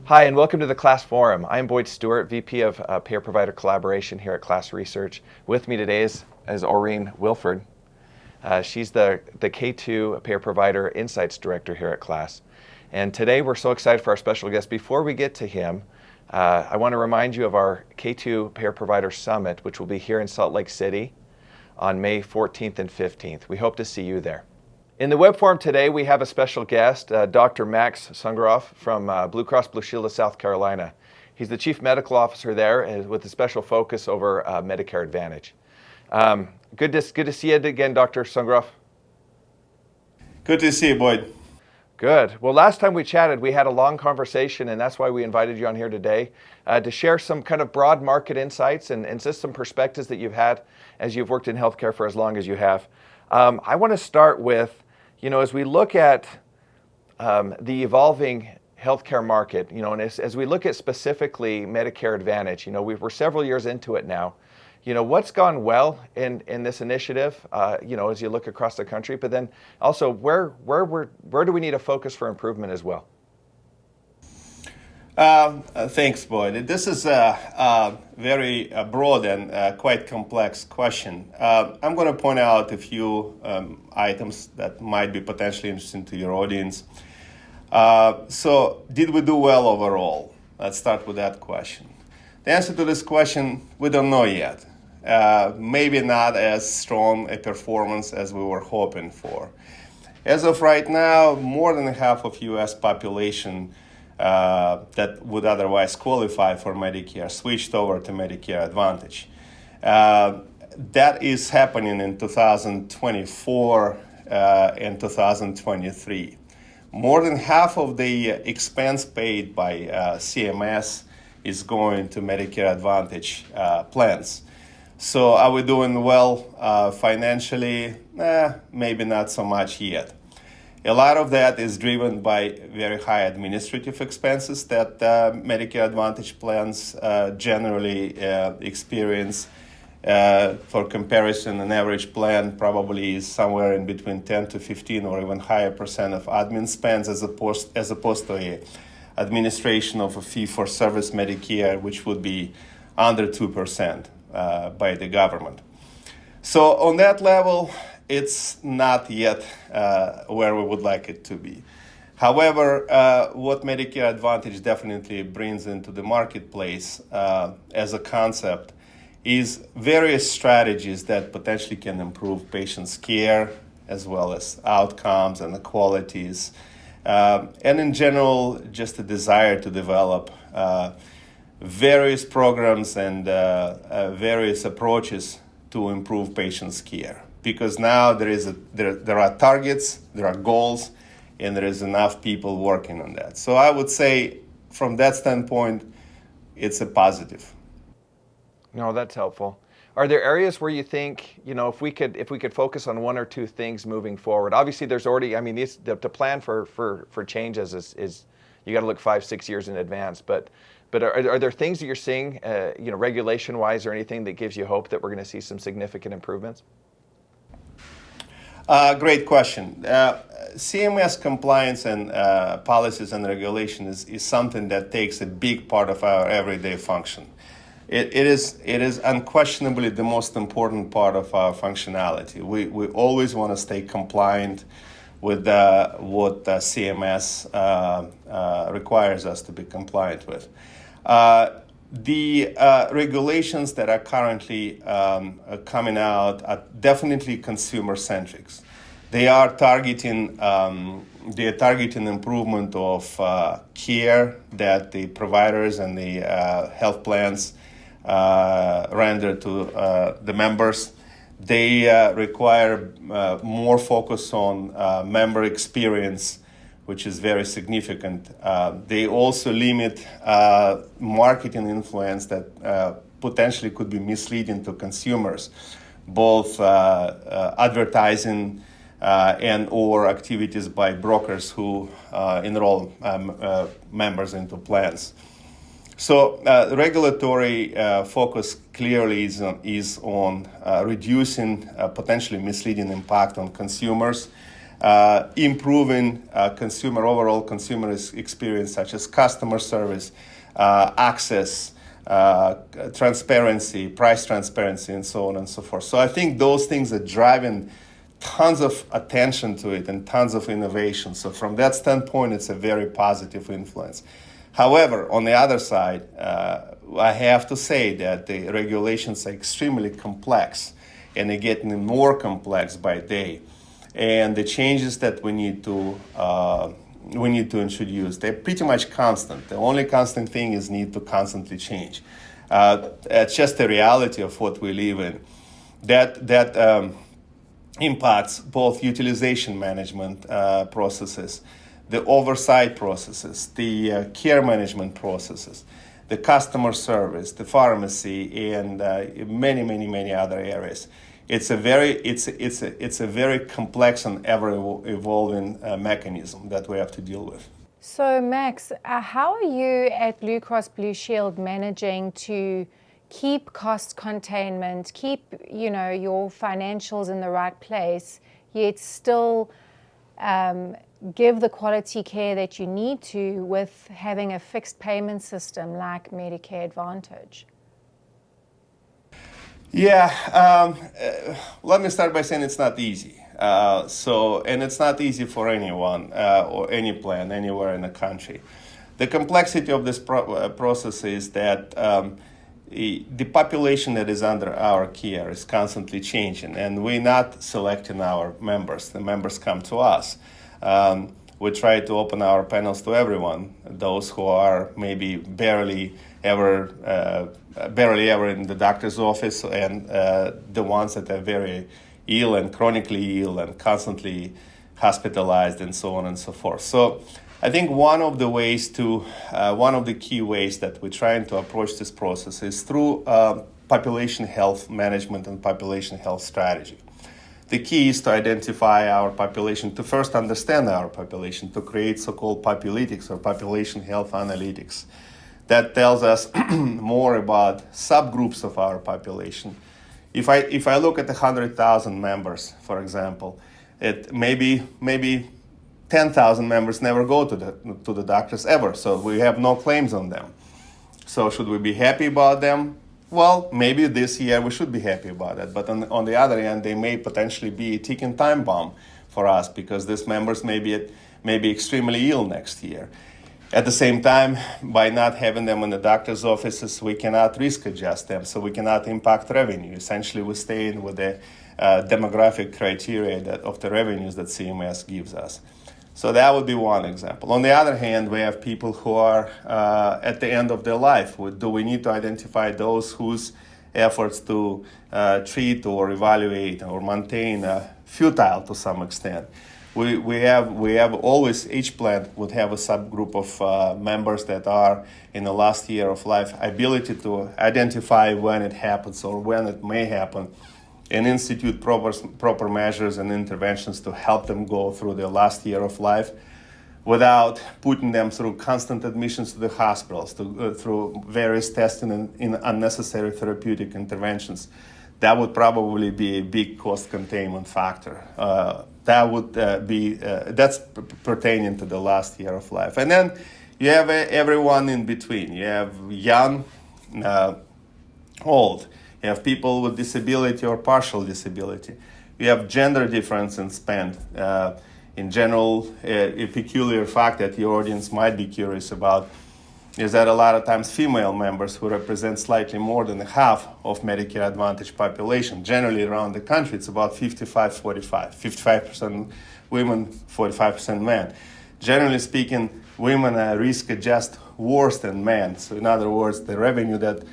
Hi, and welcome to the Class Forum. I'm Boyd Stewart, VP of Payer-Provider Collaboration here at Class Research. With me today is Aureen Wilford. She's the K2 Payer-Provider Insights Director here at Class. And today we're so excited for our special guest. Before we get to him, I want to remind you of our K2 Payer-Provider Summit, which will be here in Salt Lake City on May 14th and 15th. We hope to see you there. In the web forum today, we have a special guest, Dr. Max Sungaroff from Blue Cross Blue Shield of South Carolina. He's the Chief Medical Officer there with a special focus over Medicare Advantage. Good to see you again, Dr. Sungaroff. Good to see you, Boyd. Good. Well, last time we chatted, we had a long conversation, and that's why we invited you on here today to share some kind of broad market insights and just some perspectives that you've had as you've worked in healthcare for as long as you have. I want to start with, as we look at the evolving healthcare market, and as we look at specifically Medicare Advantage, we're several years into it now. What's gone well in this initiative, as you look across the country, but then also where do we need to focus for improvement as well? Thanks, Boyd. This is a very broad and quite complex question. I'm going to point out a few items that might be potentially interesting to your audience. So, did we do well overall? Let's start with that question. The answer to this question, we don't know yet. Maybe not as strong a performance as we were hoping for. As of right now, more than half of U.S. population that would otherwise qualify for Medicare switched over to Medicare Advantage. That is happening in 2024 and 2023. More than half of the expense paid by CMS is going to Medicare Advantage plans. So are we doing well financially? Maybe not so much yet. A lot of that is driven by very high administrative expenses that Medicare Advantage plans generally experience. For comparison, an average plan probably is somewhere in between 10 to 15 or even higher percent of admin spends as opposed to a administration of a fee-for-service Medicare, which would be under 2% by the government. So on that level, it's not yet where we would like it to be. However, what Medicare Advantage definitely brings into the marketplace as a concept is various strategies that potentially can improve patients' care as well as outcomes and the qualities. And in general, just a desire to develop various programs and various approaches to improve patients' care. Because now there are targets, there are goals, and there is enough people working on that. So I would say from that standpoint, it's a positive. No, that's helpful. Are there areas where you think, if we could focus on one or two things moving forward? Obviously, there's already, the plan for changes is you got to look 5-6 years in advance. But are there things that you're seeing, regulation-wise or anything that gives you hope that we're going to see some significant improvements? Great question. CMS compliance and policies and regulation is something that takes a big part of our everyday function. It is unquestionably the most important part of our functionality. We always want to stay compliant with what CMS requires us to be compliant with. The regulations that are currently coming out are definitely consumer-centric. They are targeting improvement of care that the providers and the health plans render to the members. They require more focus on member experience, which is very significant. They also limit marketing influence that potentially could be misleading to consumers, both advertising and or activities by brokers who enroll members into plans. So regulatory focus clearly is on reducing potentially misleading impact on consumers. improving overall consumer experience, such as customer service, access, transparency, price transparency, and so on and so forth. So I think those things are driving tons of attention to it and tons of innovation. So from that standpoint, it's a very positive influence. However, on the other side, I have to say that the regulations are extremely complex, and they're getting more complex by day. And the changes that we need to introduce, they're pretty much constant. The only constant thing is need to constantly change. It's just the reality of what we live in. That impacts both utilization management processes, the oversight processes, the care management processes, the customer service, the pharmacy, and many, many, many other areas. It's a very complex and ever evolving mechanism that we have to deal with. So Max, how are you at Blue Cross Blue Shield managing to keep cost containment, keep your financials in the right place, yet still give the quality care that you need to with having a fixed payment system like Medicare Advantage? Yeah, let me start by saying it's not easy. And it's not easy for anyone or any plan anywhere in the country. The complexity of this process is that the population that is under our care is constantly changing, and we're not selecting our members. The members come to us. We try to open our panels to everyone, those who are maybe barely ever in the doctor's office, and the ones that are very ill and chronically ill and constantly hospitalized and so on and so forth. So I think one of the key ways that we're trying to approach this process is through population health management and population health strategy. The key is to identify our population, to first understand our population, to create so-called populitics or population health analytics. That tells us more about subgroups of our population. If I look at 100,000 members, for example, it maybe 10,000 members never go to the doctors ever, so we have no claims on them. So should we be happy about them? Well, maybe this year we should be happy about it, but on the other hand, they may potentially be a ticking time bomb for us because these members may be extremely ill next year. At the same time, by not having them in the doctor's offices, we cannot risk adjust them, so we cannot impact revenue. Essentially, we're staying with the demographic criteria of the revenues that CMS gives us. So that would be one example. On the other hand, we have people who are at the end of their life. Do we need to identify those whose efforts to treat or evaluate or maintain futile to some extent? We have always, each plan would have a subgroup of members that are in the last year of life, ability to identify when it happens or when it may happen, and institute proper measures and interventions to help them go through their last year of life without putting them through constant admissions to the hospitals, through various testing and unnecessary therapeutic interventions. That would probably be a big cost containment factor. That's pertaining to the last year of life. And then you have everyone in between. You have young, old. You have people with disability or partial disability. You have gender difference in spend. In general, a peculiar fact that your audience might be curious about is that a lot of times female members who represent slightly more than half of Medicare Advantage population, generally around the country, it's about 55-45, 55% women, 45% men. Generally speaking, women risk adjust worse than men. So in other words, the revenue that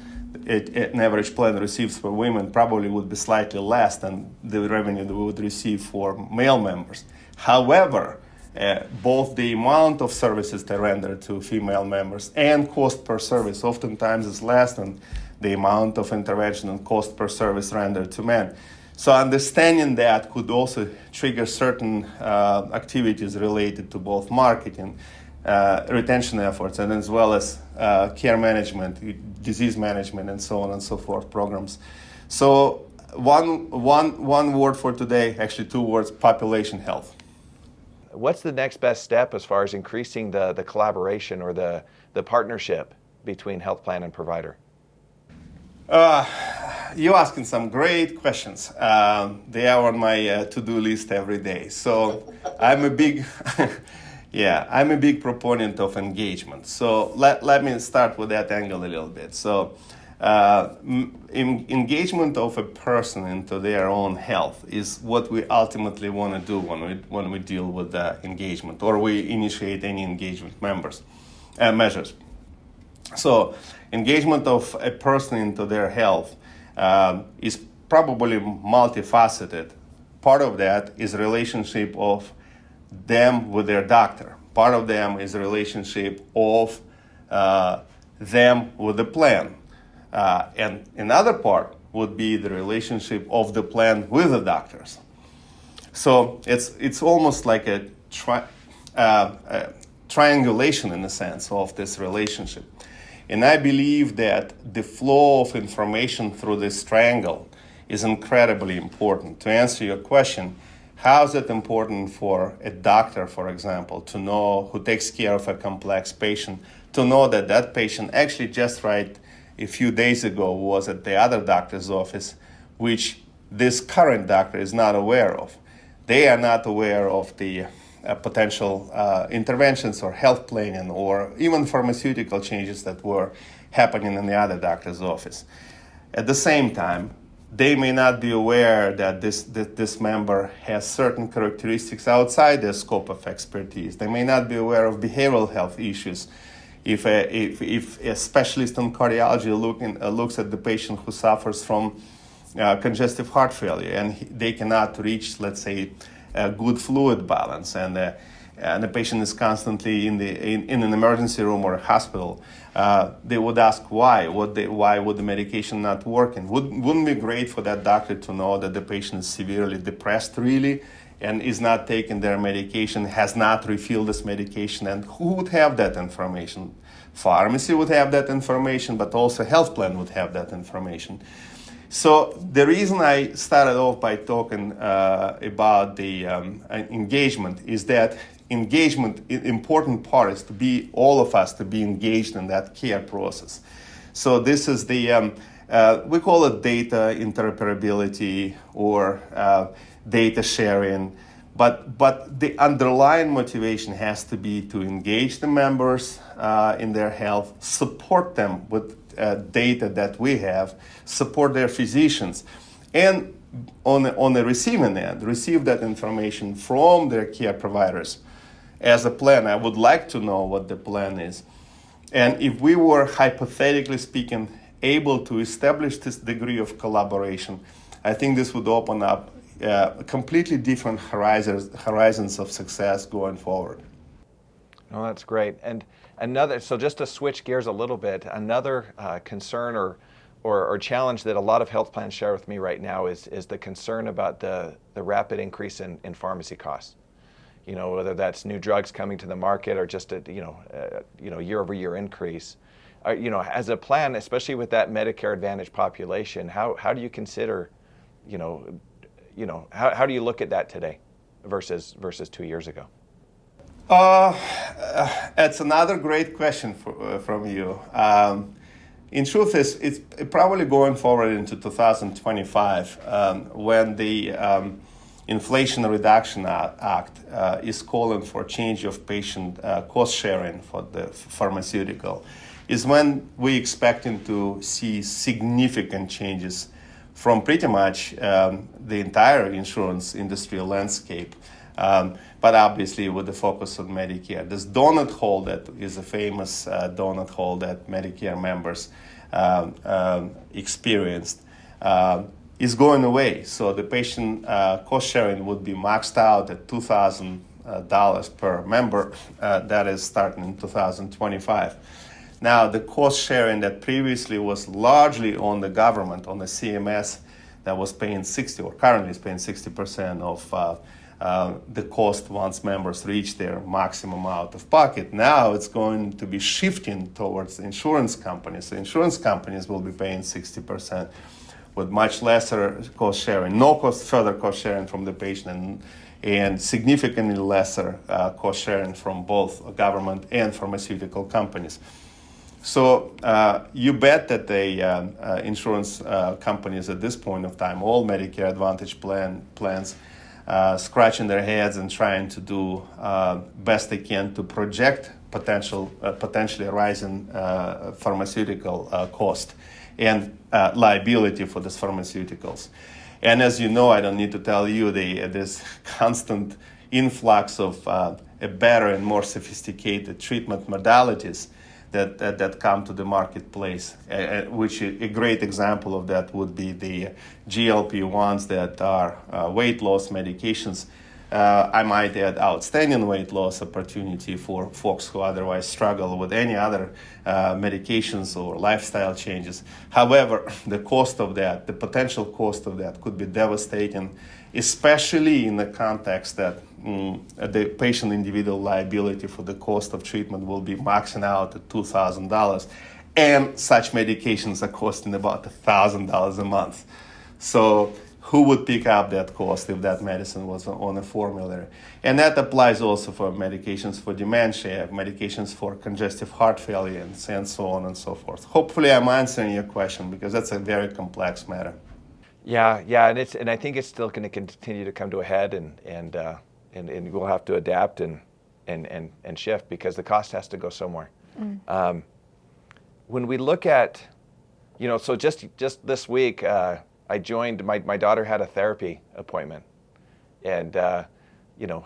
an average plan receives for women probably would be slightly less than the revenue that we would receive for male members. However, both the amount of services they render to female members and cost per service oftentimes is less than the amount of intervention and cost per service rendered to men. So understanding that could also trigger certain activities related to both marketing, retention efforts, and as well as care management, disease management, and so on and so forth programs. So one word for today, actually two words: population health. what's the next best step as far as increasing the collaboration or the partnership between health plan and provider? You're asking some great questions. They are on my to-do list every day. So I'm a big, I'm a big proponent of engagement. So let me start with that angle a little bit. So engagement of a person into their own health is what we ultimately want to do when we deal with engagement or we initiate any engagement measures. So engagement of a person into their health is probably multifaceted. Part of that is relationship of them with their doctor. Part of them is a relationship of them with the plan. And another part would be the relationship of the plan with the doctors. So it's almost like a triangulation in a sense of this relationship. And I believe that the flow of information through this triangle is incredibly important. To answer your question, how is it important for a doctor, for example, to know who takes care of a complex patient, to know that that patient actually just right a few days ago was at the other doctor's office, which this current doctor is not aware of. They are not aware of the potential interventions or health planning or even pharmaceutical changes that were happening in the other doctor's office. At the same time, they may not be aware that this member has certain characteristics outside their scope of expertise. They may not be aware of behavioral health issues. If a specialist in cardiology looks at the patient who suffers from congestive heart failure and they cannot reach, let's say, a good fluid balance, and the patient is constantly in an emergency room or a hospital, they would ask why. Why would the medication not working? Wouldn't it be great for that doctor to know that the patient is severely depressed, really, and is not taking their medication, has not refilled this medication, and who would have that information? Pharmacy would have that information, but also health plan would have that information. So the reason I started off by talking about the engagement is that engagement, important part is to be, all of us, to be engaged in that care process. So this is the, we call it data interoperability or data sharing, but the underlying motivation has to be to engage the members in their health, support them with data that we have, support their physicians, and on the receiving end, receive that information from their care providers. As a plan, I would like to know what the plan is. And if we were, hypothetically speaking, able to establish this degree of collaboration, I think this would open up completely different horizons of success going forward. Oh, that's great. And another, so just to switch gears a little bit, another concern or challenge that a lot of health plans share with me right now is the concern about the rapid increase in pharmacy costs. You know, whether that's new drugs coming to the market or just a year-over-year increase. You know, as a plan, especially with that Medicare Advantage population, how do you consider, how do you look at that today versus 2 years ago? That's another great question from you. In truth, it's probably going forward into 2025 when the Inflation Reduction Act is calling for change of patient cost sharing for the pharmaceutical, is when we're expecting to see significant changes from pretty much the entire insurance industry landscape. But obviously with the focus on Medicare. This donut hole that is a famous donut hole that Medicare members experienced is going away. So the patient cost sharing would be maxed out at $2,000 per member. That is starting in 2025. Now the cost sharing that previously was largely on the government, on the CMS, that was paying 60 or currently is paying 60% of the cost once members reach their maximum out of pocket. Now it's going to be shifting towards insurance companies. So insurance companies will be paying 60% with much lesser cost sharing, further cost sharing from the patient, and significantly lesser cost sharing from both government and pharmaceutical companies. So you bet that the insurance companies at this point of time, all Medicare Advantage plans, scratching their heads and trying to do best they can to project potentially rising pharmaceutical cost and liability for these pharmaceuticals. And as you know, I don't need to tell you, this constant influx of better and more sophisticated treatment modalities that come to the marketplace, which a great example of that would be the GLP-1s that are weight loss medications. I might add outstanding weight loss opportunity for folks who otherwise struggle with any other medications or lifestyle changes. However, the cost of that, the potential cost of that could be devastating, especially in the context that the patient individual liability for the cost of treatment will be maxing out at $2,000, and such medications are costing about $1,000 a month. So who would pick up that cost if that medicine was on a formulary? And that applies also for medications for dementia, medications for congestive heart failure, and so on and so forth. Hopefully I'm answering your question, because that's a very complex matter. Yeah, and I think it's still going to continue to come to a head, and we'll have to adapt and shift, because the cost has to go somewhere. When we look at, so just this week, I joined, my daughter had a therapy appointment, and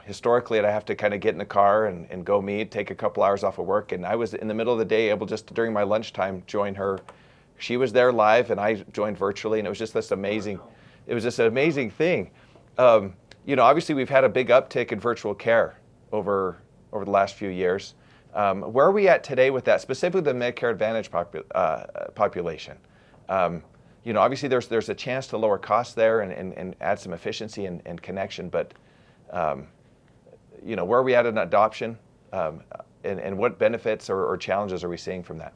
historically I'd have to kind of get in the car and go meet, take a couple hours off of work, and I was in the middle of the day able just during my lunchtime join her. She was there live and I joined virtually, and it was just an amazing thing. Obviously we've had a big uptick in virtual care over the last few years. Where are we at today with that, specifically the Medicare Advantage population? Obviously there's a chance to lower costs there and add some efficiency and connection, but where are we at in adoption, and what benefits or challenges are we seeing from that?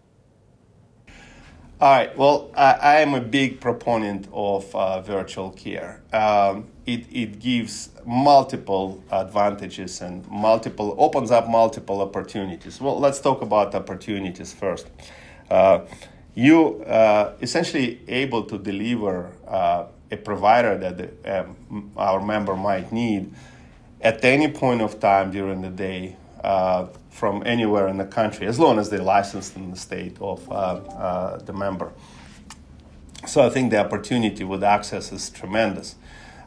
All right. Well, I am a big proponent of virtual care. It gives multiple advantages and opens up multiple opportunities. Well, let's talk about opportunities first. You essentially able to deliver a provider that our member might need at any point of time during the day, from anywhere in the country, as long as they're licensed in the state of the member. So I think the opportunity with access is tremendous.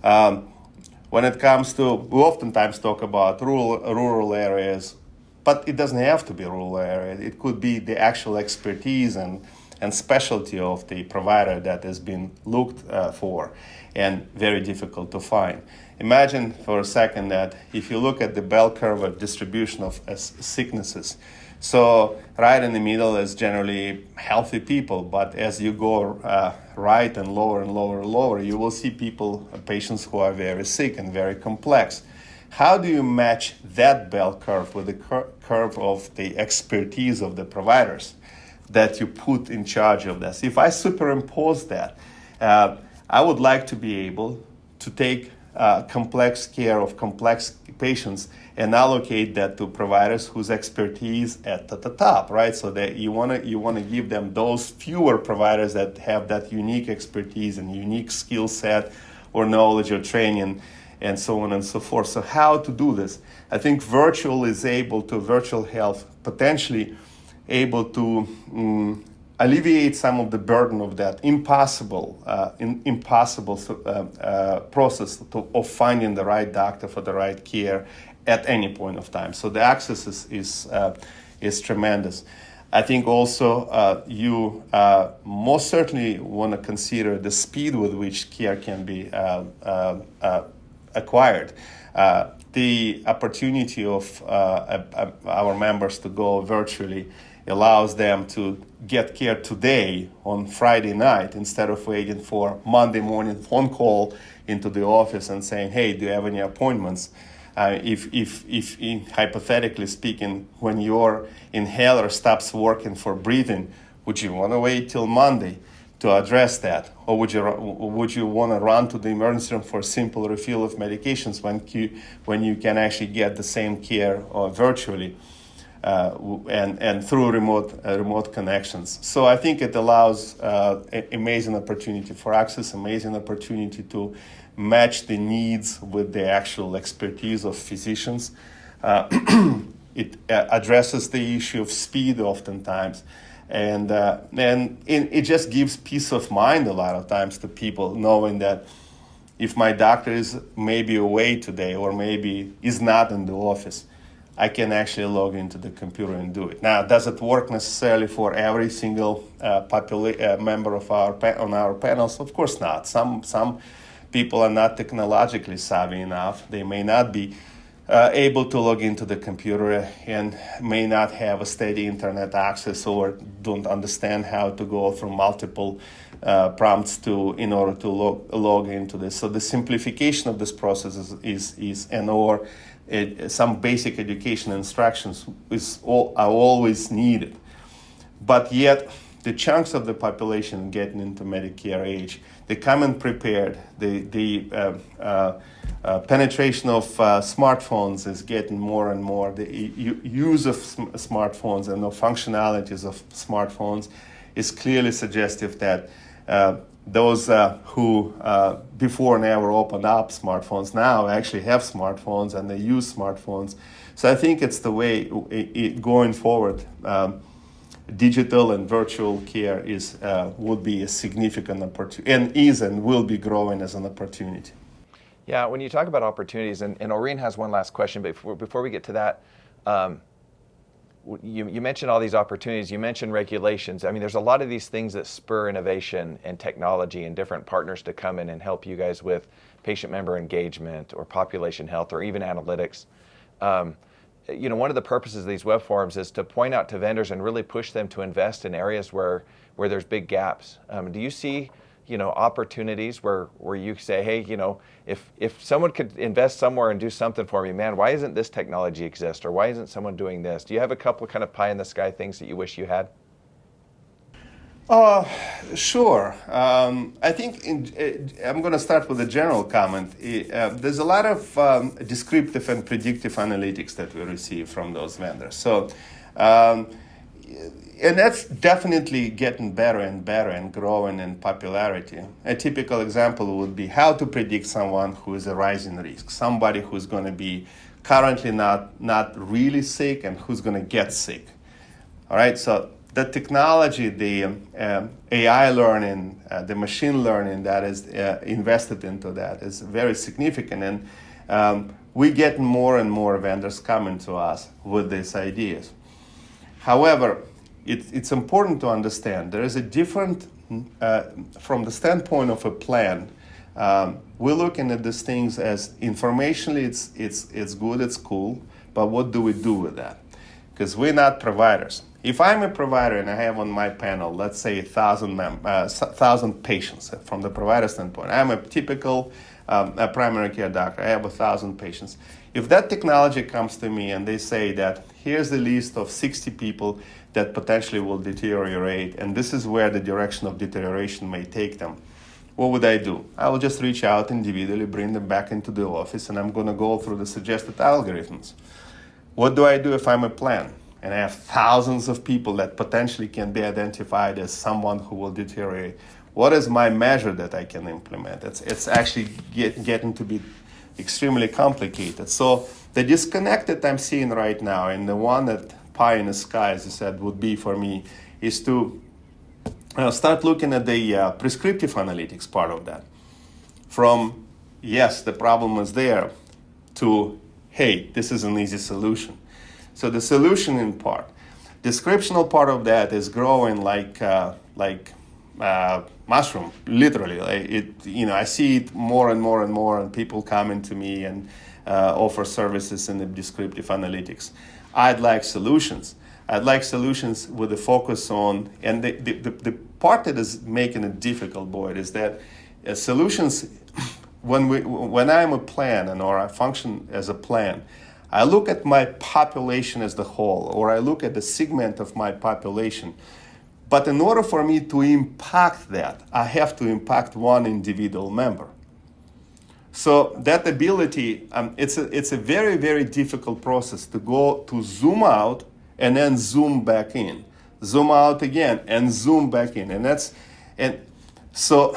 When it comes to, we oftentimes talk about rural areas, but it doesn't have to be a rural area. It could be the actual expertise and specialty of the provider that has been looked for and very difficult to find. Imagine for a second that if you look at the bell curve of distribution of sicknesses, so right in the middle is generally healthy people, but as you go right and lower, you will see patients who are very sick and very complex. How do you match that bell curve with the curve of the expertise of the providers that you put in charge of this? If I superimpose that, I would like to be able to take complex care of complex patients and allocate that to providers whose expertise at the top, right? So that you want to give them those fewer providers that have that unique expertise and unique skill set or knowledge or training and so on and so forth. So how to do this? I think virtual health potentially able to alleviate some of the burden of that impossible process of finding the right doctor for the right care at any point of time. So the access is tremendous. I think also you most certainly want to consider the speed with which care can be acquired. The opportunity of our members to go virtually allows them to get care today on Friday night instead of waiting for Monday morning phone call into the office and saying, hey, do you have any appointments? If hypothetically speaking, when your inhaler stops working for breathing, would you want to wait till Monday to address that? Or would you want to run to the emergency room for a simple refill of medications when you can actually get the same care virtually and through remote connections? So I think it allows amazing opportunity for access, amazing opportunity to match the needs with the actual expertise of physicians. It addresses the issue of speed oftentimes. And it just gives peace of mind a lot of times to people, knowing that if my doctor is maybe away today or maybe is not in the office, I can actually log into the computer and do it. Now, does it work necessarily for every single member of on our panels? Of course not. Some people are not technologically savvy enough. They may not be able to log into the computer and may not have a steady internet access or don't understand how to go through multiple prompts in order to log into this. So the simplification of this process some basic education instructions are always needed. But yet, the chunks of the population getting into Medicare age, they come in prepared. The penetration of smartphones is getting more and more. The use of smartphones and the functionalities of smartphones is clearly suggestive that those who before never opened up smartphones now actually have smartphones and they use smartphones. So I think it's the way going forward. Digital and virtual care would be a significant opportunity and will be growing as an opportunity. Yeah, when you talk about opportunities, and Oreen has one last question, but before we get to that, you mentioned all these opportunities, you mentioned regulations. I mean, there's a lot of these things that spur innovation and technology and different partners to come in and help you guys with patient member engagement or population health or even analytics. One of the purposes of these web forums is to point out to vendors and really push them to invest in areas where there's big gaps. Do you see, opportunities where you say, hey, if someone could invest somewhere and do something for me, man, why isn't this technology exist? Or why isn't someone doing this? Do you have a couple of kind of pie in the sky things that you wish you had? Sure. I think I'm going to start with a general comment. There's a lot of descriptive and predictive analytics that we receive from those vendors. So, and that's definitely getting better and better and growing in popularity. A typical example would be how to predict someone who is a rising risk, somebody who's going to be currently not really sick and who's going to get sick. All right, so the technology, the AI learning, the machine learning that is invested into that is very significant. And we get more and more vendors coming to us with these ideas. However, it's important to understand there is a different, from the standpoint of a plan, we're looking at these things as informationally it's good, it's cool, but what do we do with that? Because we're not providers. If I'm a provider and I have on my panel, let's say 1,000 patients from the provider standpoint, I'm a typical a primary care doctor, I have 1,000 patients. If that technology comes to me and they say that here's the list of 60 people that potentially will deteriorate, and this is where the direction of deterioration may take them, what would I do? I will just reach out individually, bring them back into the office, and I'm going to go through the suggested algorithms. What do I do if I'm a plan and I have thousands of people that potentially can be identified as someone who will deteriorate? What is my measure that I can implement? It's actually getting to be extremely complicated. So the disconnect that I'm seeing right now, and the one that pie in the sky, as I said, would be for me, is to start looking at the prescriptive analytics part of that. From, yes, the problem is there, to, hey, this is an easy solution. So the solution in part. Descriptional part of that is growing like mushroom, literally. I see it more and more and more, and people coming to me and offer services in the descriptive analytics. I'd like solutions. I'd like solutions with a focus on, and the part that is making it difficult, Boyd, is that solutions, when I'm a plan or I function as a plan, I look at my population as the whole, or I look at the segment of my population. But in order for me to impact that, I have to impact one individual member. So that ability, it's a very, very difficult process to go to zoom out and then zoom back in, zoom out again and zoom back in, so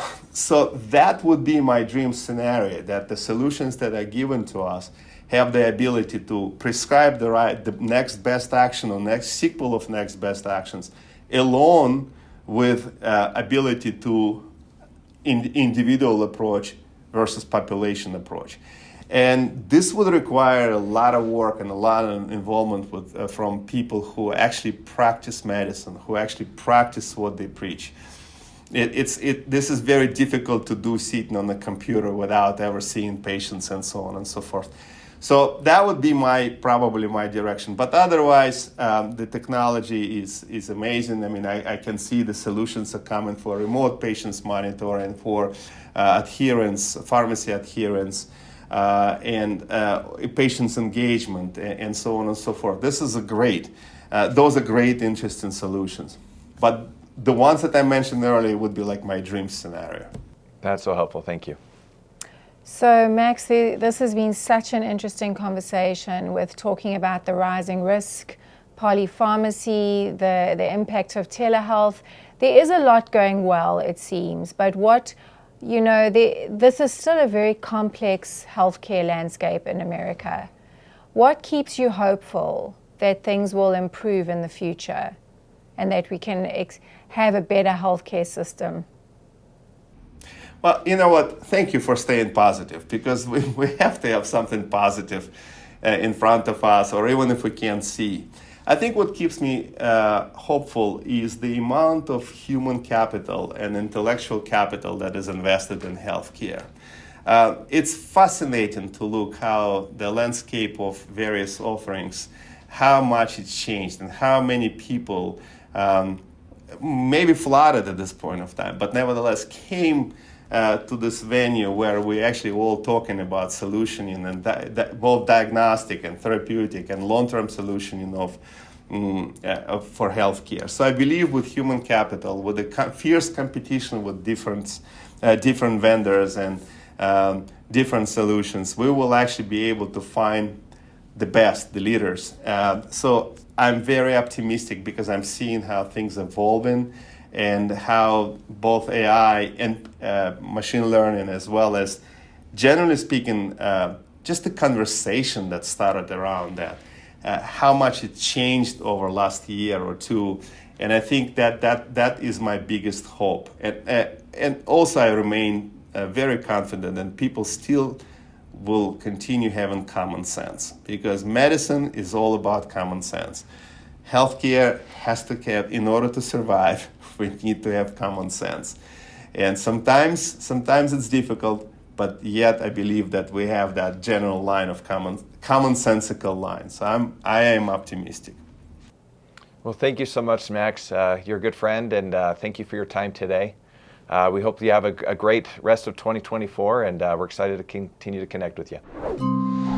that would be my dream scenario, that the solutions that are given to us have the ability to prescribe the next best action or next sequel of next best actions, along with ability to individual approach versus population approach. And this would require a lot of work and a lot of involvement from people who actually practice medicine, who actually practice what they preach. This is very difficult to do sitting on the computer without ever seeing patients and so on and so forth. So that would be probably my direction. But otherwise, the technology is amazing. I mean, I can see the solutions are coming for remote patients monitoring, for adherence, pharmacy adherence, and patients engagement, and so on and so forth. This is those are great, interesting solutions. But the ones that I mentioned earlier would be like my dream scenario. That's so helpful. Thank you. So, Max, this has been such an interesting conversation with talking about the rising risk, polypharmacy, the impact of telehealth. There is a lot going well, it seems, but this is still a very complex healthcare landscape in America. What keeps you hopeful that things will improve in the future and that we can have a better healthcare system? Well, you know what? Thank you for staying positive, because we have to have something positive in front of us, or even if we can't see. I think what keeps me hopeful is the amount of human capital and intellectual capital that is invested in healthcare. It's fascinating to look how the landscape of various offerings, how much it's changed, and how many people, maybe flooded at this point of time, but nevertheless came to this venue where we're actually all talking about solutioning and both diagnostic and therapeutic and long-term solutioning for healthcare. So I believe with human capital, with the fierce competition with different vendors and different solutions, we will actually be able to find the best, the leaders. So I'm very optimistic because I'm seeing how things are evolving, and how both AI and machine learning, as well as, generally speaking, just the conversation that started around that, how much it changed over last year or two. And I think that is my biggest hope. And also I remain very confident that people still will continue having common sense, because medicine is all about common sense. Healthcare has to have, in order to survive, we need to have common sense. And sometimes it's difficult, but yet I believe that we have that general line of commonsensical line. So I am optimistic. Well, thank you so much, Max. You're a good friend, and thank you for your time today. We hope you have a great rest of 2024, and we're excited to continue to connect with you.